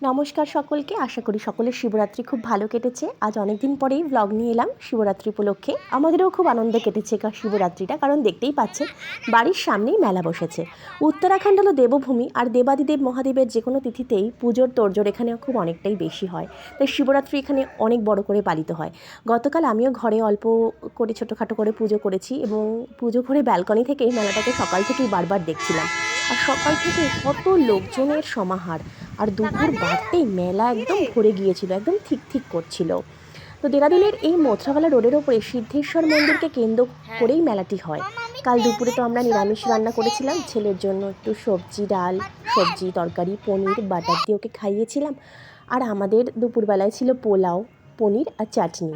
নমস্কার সকলকে, আশা করি সকলের শিবরাত্রি খুব ভালো কেটেছে। আজ অনেক দিন পরেই ব্লগ নিয়ে এলাম শিবরাত্রি উপলক্ষে। আমাদেরও খুব আনন্দে কেটেছে শিবরাত্রিটা, কারণ দেখতেই পাচ্ছেন বাড়ির সামনেই মেলা বসেছে। উত্তরাখণ্ড হলো দেবভূমি, আর দেবাদিদেব মহাদেবের যে কোনো তিথিতেই পুজোর তোড়জোড় এখানে খুব অনেকটাই বেশি হয়। তাই শিবরাত্রি এখানে অনেক বড় করে পালিত হয়। গতকাল আমিও ঘরে অল্প করে ছোটোখাটো করে পুজো করেছি, এবং পুজো করে ব্যালকনি থেকে মেলাটাকে সকাল থেকেই বারবার দেখছিলাম। আর সকাল থেকে কত লোকজনের সমাহার, আর দুপুর বাড়তেই মেলা একদম ভরে গিয়েছিল, একদম ঠিক ঠিক করছিল। তো দেরাদুনের এই মথুরাওয়ালা রোডের ওপরে সিদ্ধেশ্বর মন্দিরকে কেন্দ্র করেই মেলাটি হয়। কাল দুপুরে তো আমরা নিরামিষ রান্না করেছিলাম, ছেলের জন্য একটু সবজি, ডাল, সবজি, তরকারি, পনির, বাটার দিয়ে ওকে খাইয়েছিলাম। আর আমাদের দুপুরবেলায় ছিল পোলাও, পনির আর চাটনি।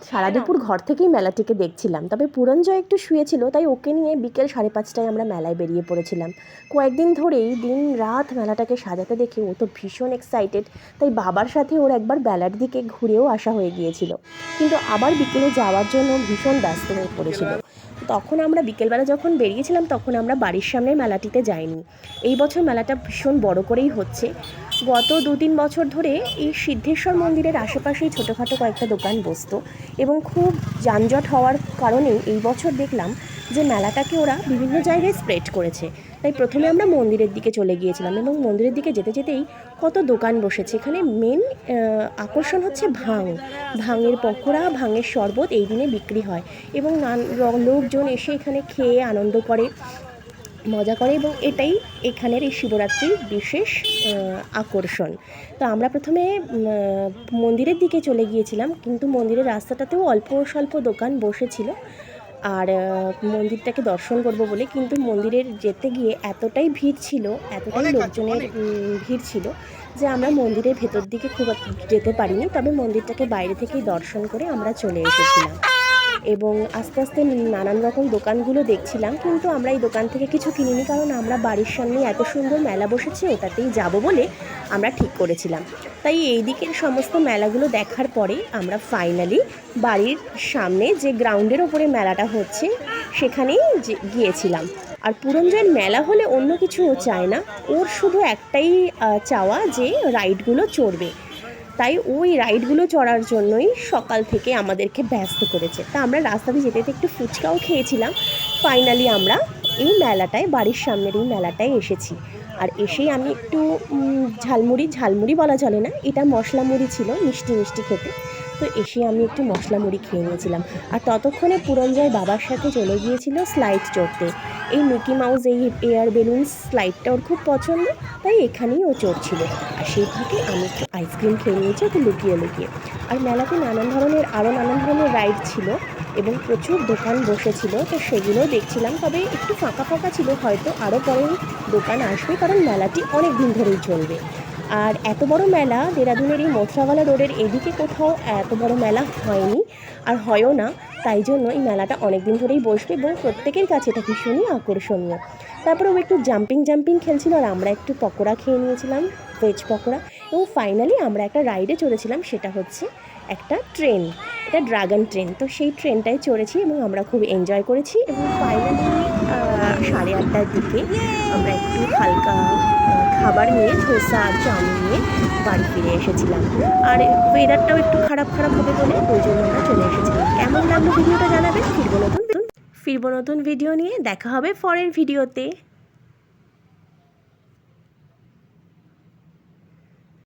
সারা দুপুর ঘর থেকেই মেলাটিকে দেখছিলাম। তবে পুরঞ্জয় একটু শুয়েছিল, তাই ওকে নিয়ে বিকেল 5:30টায় আমরা মেলায় বেরিয়ে পড়েছিলাম। কয়েকদিন ধরেই দিন রাত মেলাটাকে সাজাতে দেখে ও তো ভীষণ এক্সাইটেড, তাই বাবার সাথে ওর একবার বেলার দিকে ঘুরেও আসা হয়ে গিয়েছিল, কিন্তু আবার বিকেলে যাওয়ার জন্য ভীষণ ব্যস্ত হয়ে পড়েছিল। তখন আমরা বিকেলবেলা যখন বেরিয়েছিলাম তখন আমরা বাড়ির সামনে মেলাটিতে যাইনি। এই বছর মেলাটা ভীষণ বড় করেই হচ্ছে। গত 2-3 বছর ধরে এই সিদ্ধেশ্বর মন্দিরের আশেপাশেই ছোটোখাটো কয়েকটা দোকান বসতো, এবং খুব যানজট হওয়ার কারণেই এই বছর দেখলাম যে মেলাটাকে ওরা বিভিন্ন জায়গায় স্প্রেড করেছে। তাই প্রথমে আমরা মন্দিরের দিকে চলে গিয়েছিলাম, এবং মন্দিরের দিকে যেতে যেতেই কত দোকান বসেছে। এখানে মেন আকর্ষণ হচ্ছে ভাঙের পকোড়া, ভাঙের শরবত এই দিনে বিক্রি হয়, এবং লোকজন এসে এখানে খেয়ে আনন্দ করে, মজা করে, এবং এটাই এখানের এই শিবরাত্রির বিশেষ আকর্ষণ। তো আমরা প্রথমে মন্দিরের দিকে চলে গিয়েছিলাম, কিন্তু মন্দিরের রাস্তাটাতেও অল্প স্বল্প দোকান বসেছিল আর মন্দিরটাকে দর্শন করব বলে, কিন্তু মন্দিরের যেতে গিয়ে এতটাই ভিড় ছিল, এতটাই লোকজনের ভিড় ছিল যে আমরা মন্দিরের ভেতর দিকে খুব যেতে পারিনি। তবে মন্দিরটাকে বাইরে থেকেই দর্শন করে আমরা চলে এসেছিলাম, এবং আস্তে আস্তে নানান রকম দোকানগুলো দেখছিলাম, কিন্তু আমরা এই দোকান থেকে কিছু কিনিনি, কারণ আমরা বাড়ির সামনে এত সুন্দর মেলা বসেছে ওটাতেই যাব বলে আমরা ঠিক করেছিলাম। তাই এই দিকের সমস্ত মেলাগুলো দেখার পরে আমরা ফাইনালি বাড়ির সামনে যে গ্রাউন্ডের ওপরে মেলাটা হচ্ছে সেখানেই গিয়েছিলাম। আর পুরঞ্জয়ের মেলা হলে অন্য কিছুও চায় না, ওর শুধু একটাই চাওয়া যে রাইডগুলো চড়বে। তাই ওই রাইডগুলো চড়ার জন্যই সকাল থেকে আমাদেরকে ব্যস্ত করেছে। তা আমরা রাস্তা দিয়ে যেতে যেতে একটু ফুচকাও খেয়েছিলাম। ফাইনালি আমরা এই মেলাটায়, বাড়ির সামনের এই মেলাটায় এসেছি। আর এসেই আমি একটু ঝালমুড়ি বলা চলে না, এটা মশলা মুড়ি ছিল, মিষ্টি মিষ্টি খেতে। তো এসে আমি একটু মশলা মুড়ি খেয়ে নিয়েছিলাম। আর ততক্ষণে পুরঞ্জয় বাবার সাথে চলে গিয়েছিল স্লাইড চড়তে। এই মিকি মাউস, এই এয়ার বেলুন স্লাইডটা ওর খুব পছন্দ, তাই এখানেই ও চড়ছিল। আর সেই ফাঁকে আমি একটু আইসক্রিম খেয়ে নিয়েছি ওকে লুকিয়ে লুকিয়ে। আর মেলাতে নানান ধরনের রাইড ছিল, এবং প্রচুর দোকান বসেছিল, তো সেগুলোও দেখছিলাম। তবে একটু ফাঁকা ফাঁকা ছিল, হয়তো আরও পরে দোকান আসবে, কারণ মেলাটি অনেক দিন ধরেই চলবে। আর এত বড় মেলা দেরাদুনের এই মথুরাওয়ালা রোডের এদিকে কোথাও এত বড় মেলা হয়নি, আর হয়ও না। তাই জন্য এই মেলাটা অনেক দিন ধরেই বসবে, এবং প্রত্যেকের কাছে এটা ভীষণই আকর্ষণীয়। তারপরে ও একটু জাম্পিং খেলছিল, আর আমরা একটু পকোড়া খেয়ে নিয়েছিলাম, ভেজ পকোড়া। এবং ফাইনালি আমরা একটা রাইডে চড়েছিলাম, সেটা হচ্ছে একটা ট্রেন, এটা ড্রাগন ট্রেন। তো সেই ট্রেনটায় চড়েছি এবং আমরা খুব এনজয় করেছি। এবং ফাইনালি 8:30টার দিকে আমরা একটু হালকা খাবার নিয়ে, ধোসা আর চাউমিন নিয়ে বাড়ি ফিরে এসেছিলাম। আর ওয়েদারটাও একটু খারাপ হবে বলে ওই জন্য আমরা চলে এসেছিলাম। কেমন লাগলো ভিডিওটা জানাবেন। ফিরবো নতুন ভিডিও নিয়ে। দেখা হবে পরের ভিডিওতে।